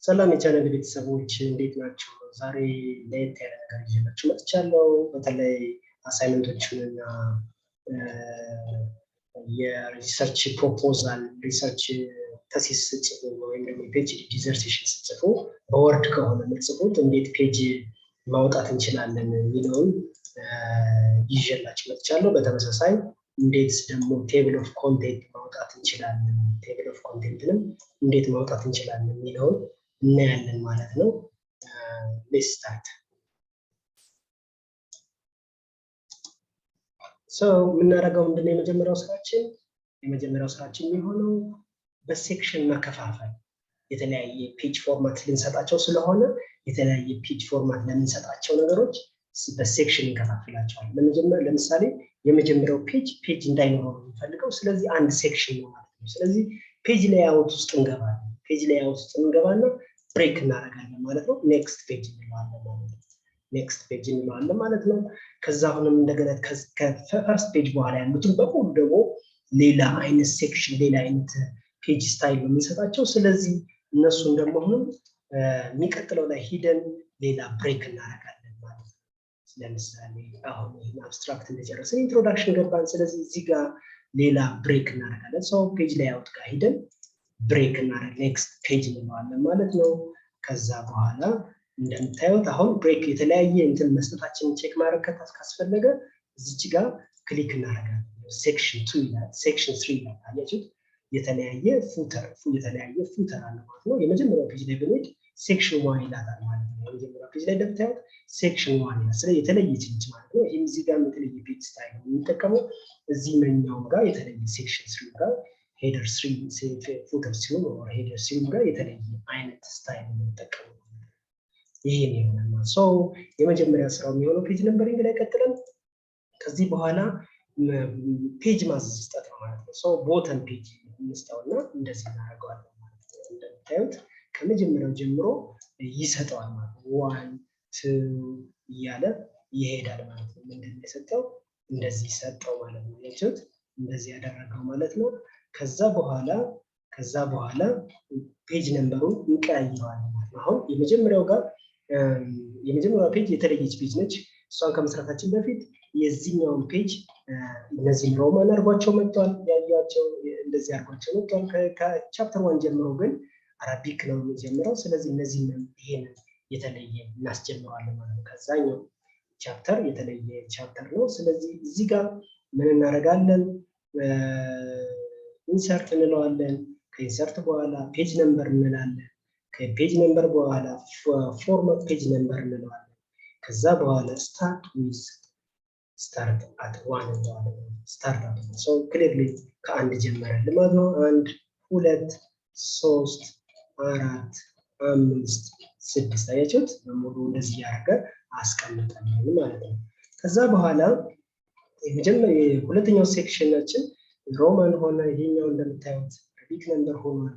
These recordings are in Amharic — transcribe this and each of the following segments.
ሰላም የቻናል ቤተሰቦች እንዴት ናቸው? ዛሬ ለየት ያለ ነገር ይዤላችሁ መጥቻለሁ። በተለይ አሳይመንቶችንና የሪሰርች ፕሮፖዛል ሪሰርች ተሲስ ጽፉ ወይም ደግሞ ፒኤችዲ ዲዘርቴሽን ጽፉ በወርድ ከሆነ የምትጽፉት እንዴት ፔጅ ማውጣት እንችላለን የሚለውን ይዤላችሁ መጥቻለሁ። በተመሳሳይ እንዴት ደግሞ ቴብል ኦፍ ኮንቴንት ማውጣት እንችላለን፣ ቴብል ኦፍ ኮንቴንትንም እንዴት ማውጣት እንችላለን የሚለውን እናያለን ማለት ነው። ሌትስ ስታርት። የምናደርገው ምንድነው? የመጀመሪያው ስራችን የሚሆነው በሴክሽን መከፋፈል። የተለያየ ፔጅ ፎርማት ልንሰጣቸው ስለሆነ የተለያየ ፔጅ ፎርማት ለምንሰጣቸው ነገሮች በሴክሽን እንከፋፍላቸዋል። ለምሳሌ የመጀመሪያው ፔጅ እንዳይኖረው የምንፈልገው፣ ስለዚህ አንድ ሴክሽን ነው ማለት ነው። ስለዚህ ፔጅ ሌይአውት ውስጥ እንገባለን። ፔጅ ሌይአውት ውስጥ እንገባና ብሬክ እናደርጋለን ማለት ነው። ኔክስት ፔጅ እንለዋለን ማለት ነው። ከዛ አሁንም እንደገና ከፈርስት ፔጅ በኋላ ያሉትን በሙሉ ደግሞ ሌላ አይነት ሴክሽን፣ ሌላ አይነት ፔጅ ስታይል ነው የምንሰጣቸው። ስለዚህ እነሱን ደግሞ አሁንም የሚቀጥለው ላይ ሂደን ሌላ ብሬክ እናደርጋለን ማለት ነው። ለምሳሌ አሁን አብስትራክት እንደጨረስን ኢንትሮዳክሽን ገባን። ስለዚህ እዚህ ጋር ሌላ ብሬክ እናደርጋለን። ሰው ፔጅ ሌይአውት ጋር ሂደን ብሬክ እናደርግ ኔክስት ፔጅ እንለዋለን ማለት ነው። ከዛ በኋላ እንደምታዩት አሁን ብሬክ የተለያየ እንትን መስጠታችንን ቼክ ማድረግ ካስፈለገ እዚች ጋር ክሊክ እናደርጋለን። ሴክሽን 2 ይላል፣ ሴክሽን 3 ይላል። አያችሁት? የተለያየ ፉተር አለ ማለት ነው። የመጀመሪያው ፔጅ ላይ ብንሄድ ሴክሽን 1 ይላታል ማለት ነው። የመጀመሪያው ፔጅ ላይ እንደምታዩት ሴክሽን 1 ይላል። ስለዚህ የተለየች ነች ማለት ነው። ይህም እዚህ ጋር የተለየ ፔጅ ስታይል ነው የምንጠቀመው። እዚህ መኛውም ጋር የተለየ ሴክሽን 3 ጋር ሄደር 3 ፉተር ሲሆን ወር ሄደር ሲሆን ጋር የተለየ አይነት ስታይል ነው የምንጠቀመው። ይሄ ነው ማለት ነው። የመጀመሪያ ስራው የሚሆነው ፔጅ ነምበሪንግ ላይ ቀጥለን ከዚህ በኋላ ፔጅ ማስጠት ነው ማለት ነው። ቦተም ፔጅ እንስጠውና እንደዚህ እናደርገዋለን ማለት ነው። እንደምታዩት ከመጀመሪያው ጀምሮ ይሰጠዋል ማለት ነው። 1 2 እያለ ይሄዳል ማለት ነው። ምንድነው የሰጠው? እንደዚህ ሰጠው ማለት ነው። ያችሁት እንደዚህ ያደረገው ማለት ነው። ከዛ በኋላ ፔጅ ነምበሩን እንቀያይረዋለን ማለት ነው። አሁን የመጀመሪያው ፔጅ የተለየች ፔጅ ነች። እሷን ከመስራታችን በፊት የዚህኛውን ፔጅ እነዚህን ሮማን አድርጓቸው መጥቷል። ያያቸው እንደዚህ አድርጓቸው መጥቷል። ከቻፕተር 1 ጀምሮ ግን አረቢክ ነው የሚጀምረው። ስለዚህ እነዚህን ይሄን የተለየ እናስጀምረዋለን ማለት ነው። ከዛኛው ቻፕተር የተለየ ቻፕተር ነው። ስለዚህ እዚህ ጋር ምን እናደርጋለን? ኢንሰርት እንለዋለን። ከኢንሰርት በኋላ ፔጅ ነምበር እንላለን። ከፔጅ ነምበር በኋላ ፎርማት ፔጅ ነምበር እንለዋለን። ከዛ በኋላ ስታርት አት 1 እንለዋለን። ስታርት አት ክሊርሊ ከአንድ ጀመረን ማለት ነው። 1 2 3 4 5 6 አያችሁት? በሙሉ እንደዚህ ያደረገ አስቀምጠናል ማለት ነው። ከዛ በኋላ ሁለተኛው ሴክሽናችን ሮማን ሆነ። ይሄኛው እንደምታዩት ቢግ ነምበር ሆኗል።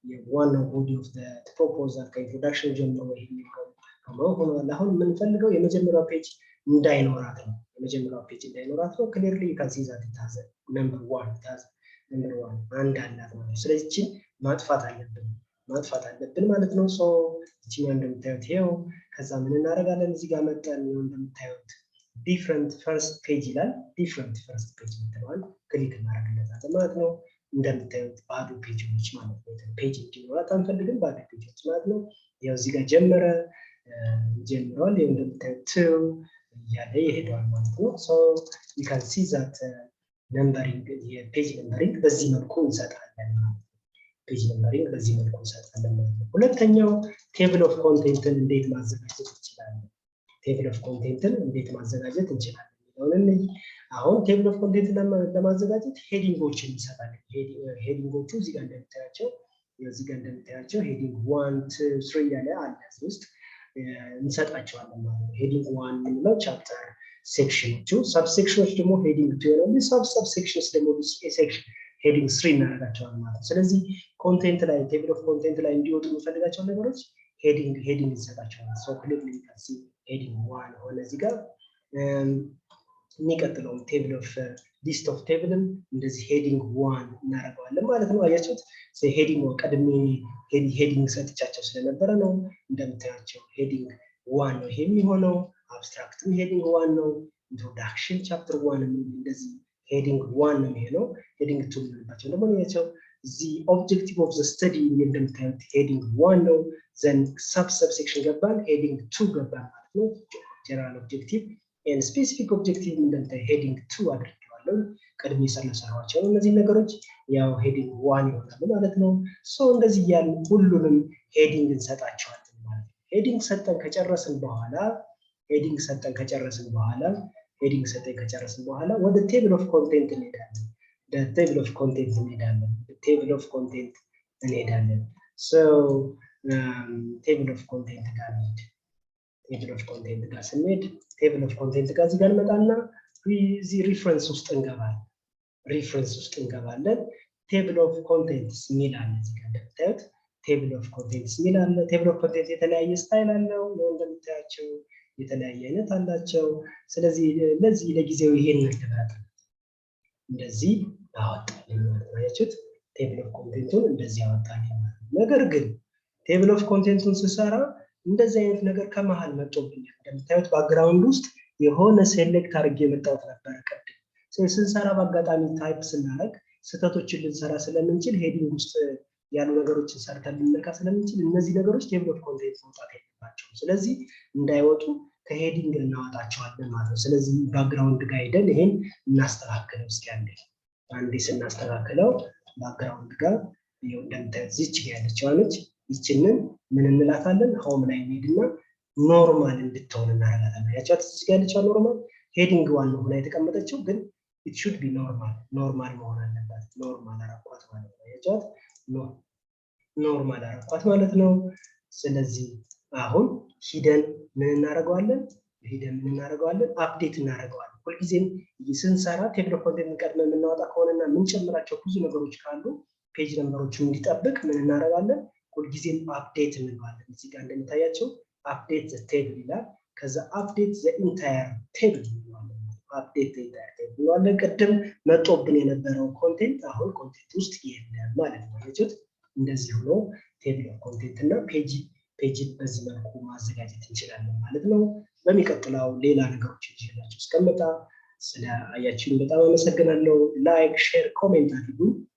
የዋናው ቦዲ ኦፍ ዘ ፕሮፖዛል ከኢንትሮዳክሽን ጀምሮ ይሄኛው ሆኗል። አሁን የምንፈልገው የመጀመሪያው ፔጅ እንዳይኖራት ነው። ክሊርሊ ካን ሲ ዛት ታዘ ነምበር 1 ታዘ ነምበር 1 አንድ አላት ማለት ነው። ስለዚህ እቺን ማጥፋት አለብን ማለት ነው። እቺኛው እንደምታዩት ይሄው። ከዛ ምን እናደርጋለን? እዚህ ጋር መጣን። እንደምታዩት ዲፍረንት ፈርስት ፔጅ ይላል። ዲፍረንት ፈርስት ፔጅ ምትለዋል ክሊክ እናደርግለታለን ማለት ነው። እንደምታዩት ባዶ ፔጆች ማለት ነው። ፔጅ እንዲኖራት አንፈልግም፣ ባዶ ፔጆች ማለት ነው። ያው እዚህ ጋር ጀምሯል። ይሄው እንደምታዩት 2 እያለ ይሄዳል ማለት ነው። you can see that numbering የፔጅ ነምበሪንግ በዚህ መልኩ እንሰጣለን ማለት ነው። ፔጅ ነምበሪንግ በዚህ መልኩ እንሰጣለን ማለት ነው። ሁለተኛው ቴብል ኦፍ ኮንቴንትን እንዴት ማዘጋጀት እንችላለን? አሁን ቴብል ኦፍ ኮንቴንት ለማዘጋጀት ሄዲንጎችን እንሰጣለን። ሄዲንጎቹ እዚህ ጋር እንደምታያቸው ሄዲንግ 1 2 3 ያለ አለ ውስጥ እንሰጣቸዋለን ማለት ነው። ሄዲንግ 1 ምንለው ቻፕተር ሴክሽኖቹ፣ ሰብሴክሽኖች ደግሞ ሄዲንግ 2 ይሆናሉ። ሰብሴክሽንስ ደግሞ ሴክሽን ሄዲንግ 3 እናደርጋቸዋለን ማለት ነው። ስለዚህ ኮንቴንት ላይ ቴብል ኦፍ ኮንቴንት ላይ እንዲወጡ የምፈልጋቸው ነገሮች ሄዲንግ እንሰጣቸዋለን። ክሊርሊ ሄዲንግ 1 ሆነ እዚህ ጋር የሚቀጥለው ቴብል ኦፍ ሊስት ኦፍ ቴብልም እንደዚህ ሄዲንግ 1 እናደርገዋለን ማለት ነው። አያችሁት? ሄዲንግ ቀድሜ ሄዲንግ ሰጥቻቸው ስለነበረ ነው እንደምታያቸው ሄዲንግ 1 ነው ይሄ የሚሆነው። አብስትራክትም ሄዲንግ 1 ነው። ኢንትሮዳክሽን ቻፕተር 1 እንደዚህ ሄዲንግ 1 ነው የሚሆነው። ሄዲንግ 2 ምንባቸው ደግሞ ነው the objective of the study እንደምታዩት ሄዲንግ 1 ነው። ዘን ሰብሴክሽን ገባን ሄዲንግ 2 ገባን ማለት ነው። ጀነራል ኦብጀክቲቭ and specific objective እንደምታዩት ሄዲንግ 2 አድርጌዋለሁ። ቀድሜ ሰራኋቸው እነዚህ ነገሮች ያው ሄዲንግ 1 ይሆናሉ ማለት ነው። ሶ እንደዚህ ያሉ ሁሉንም ሄዲንግ እንሰጣቸዋለን ማለት ነው። ሄዲንግ ሰጠን ከጨረስን በኋላ ወደ ቴብል ኦፍ ኮንቴንት እንሄዳለን። ቴብል ኦፍ ኮንቴንት ሶ ቴብል ኦፍ ኮንቴንት ጋር ስንሄድ ቴብል ኦፍ ኮንቴንት ጋር እዚህ ጋር እንመጣና እዚህ ሪፈረንስ ውስጥ እንገባለን። ቴብል ኦፍ ኮንቴንትስ የሚል አለ እዚህ ጋር እንደምታዩት ቴብል ኦፍ ኮንቴንትስ የሚል አለ። ቴብል ኦፍ ኮንቴንት የተለያየ ስታይል አለው እንደምታያቸው የተለያየ አይነት አላቸው። ስለዚህ ለዚህ ለጊዜው ይሄን እንድናት እንደዚህ አወጣልን ማለት ነው። አያችሁት? ቴብል ኦፍ ኮንቴንቱን እንደዚህ አወጣልን ማለት ነው። ነገር ግን ቴብል ኦፍ ኮንቴንቱን ስሰራ እንደዚህ አይነት ነገር ከመሃል መጥቶብኛል። እንደምታዩት ባክግራውንድ ውስጥ የሆነ ሴሌክት አድርጌ የመጣሁት ነበር ቀድም። ስንሰራ በአጋጣሚ ታይፕ ስናደርግ ስህተቶችን ልንሰራ ስለምንችል ሄዲንግ ውስጥ ያሉ ነገሮችን ሰርተን ልንነካ ስለምንችል እነዚህ ነገሮች ቴብል ኦፍ ኮንቴንት መውጣት የለባቸውም። ስለዚህ እንዳይወጡ ከሄዲንግ እናወጣቸዋለን ማለት ነው። ስለዚህ ባክግራውንድ ጋር ሄደን ይሄን እናስተካክለው። እስኪ አንዴ ስናስተካክለው ባክግራውንድ ጋር ይሄው እንደምታዩት እዚች ጋር ያለችው ነች። ይችንን ምን እንላታለን? ሆም ላይ እንሄድና ኖርማል እንድትሆን እናደርጋታለን። ያቻት እዚህ ጋር ያለችው ኖርማል ሄዲንግ 1 ነው ሆና የተቀመጠችው፣ ግን it should be ኖርማል መሆን አለባት። ኖርማል አረኳት ማለት ነው። ያቻት ኖርማል አረኳት ማለት ነው። ስለዚህ አሁን ሂደን ምን እናደርገዋለን? አፕዴት እናደርገዋለን። ሁልጊዜም ስንሰራ ቴብል ኦፍ ኮንቴንት ቀድመን የምናወጣ ከሆነና የምንጨምራቸው ብዙ ነገሮች ካሉ ፔጅ ነምበሮችን እንዲጠብቅ ምን እናደርጋለን? ሁልጊዜም አፕዴት እንለዋለን። እዚህ ጋር እንደምታያቸው አፕዴት ዘ ቴብል ይላል። ከዛ አፕዴት ዘ ኢንታየር ቴብል እንለዋለን። ቅድም መጦብን የነበረው ኮንቴንት አሁን ኮንቴንት ውስጥ የለም ማለት ነው። አያችሁት? እንደዚህ ሆኖ ቴብል ኦፍ ኮንቴንት እና ፔጅን በዚህ መልኩ ማዘጋጀት እንችላለን ማለት ነው። በሚቀጥለው ሌላ ነገሮች ይዤላችሁ እስከመጣ ስለ አያችሁን በጣም አመሰግናለሁ። ላይክ፣ ሼር፣ ኮሜንት አድርጉ።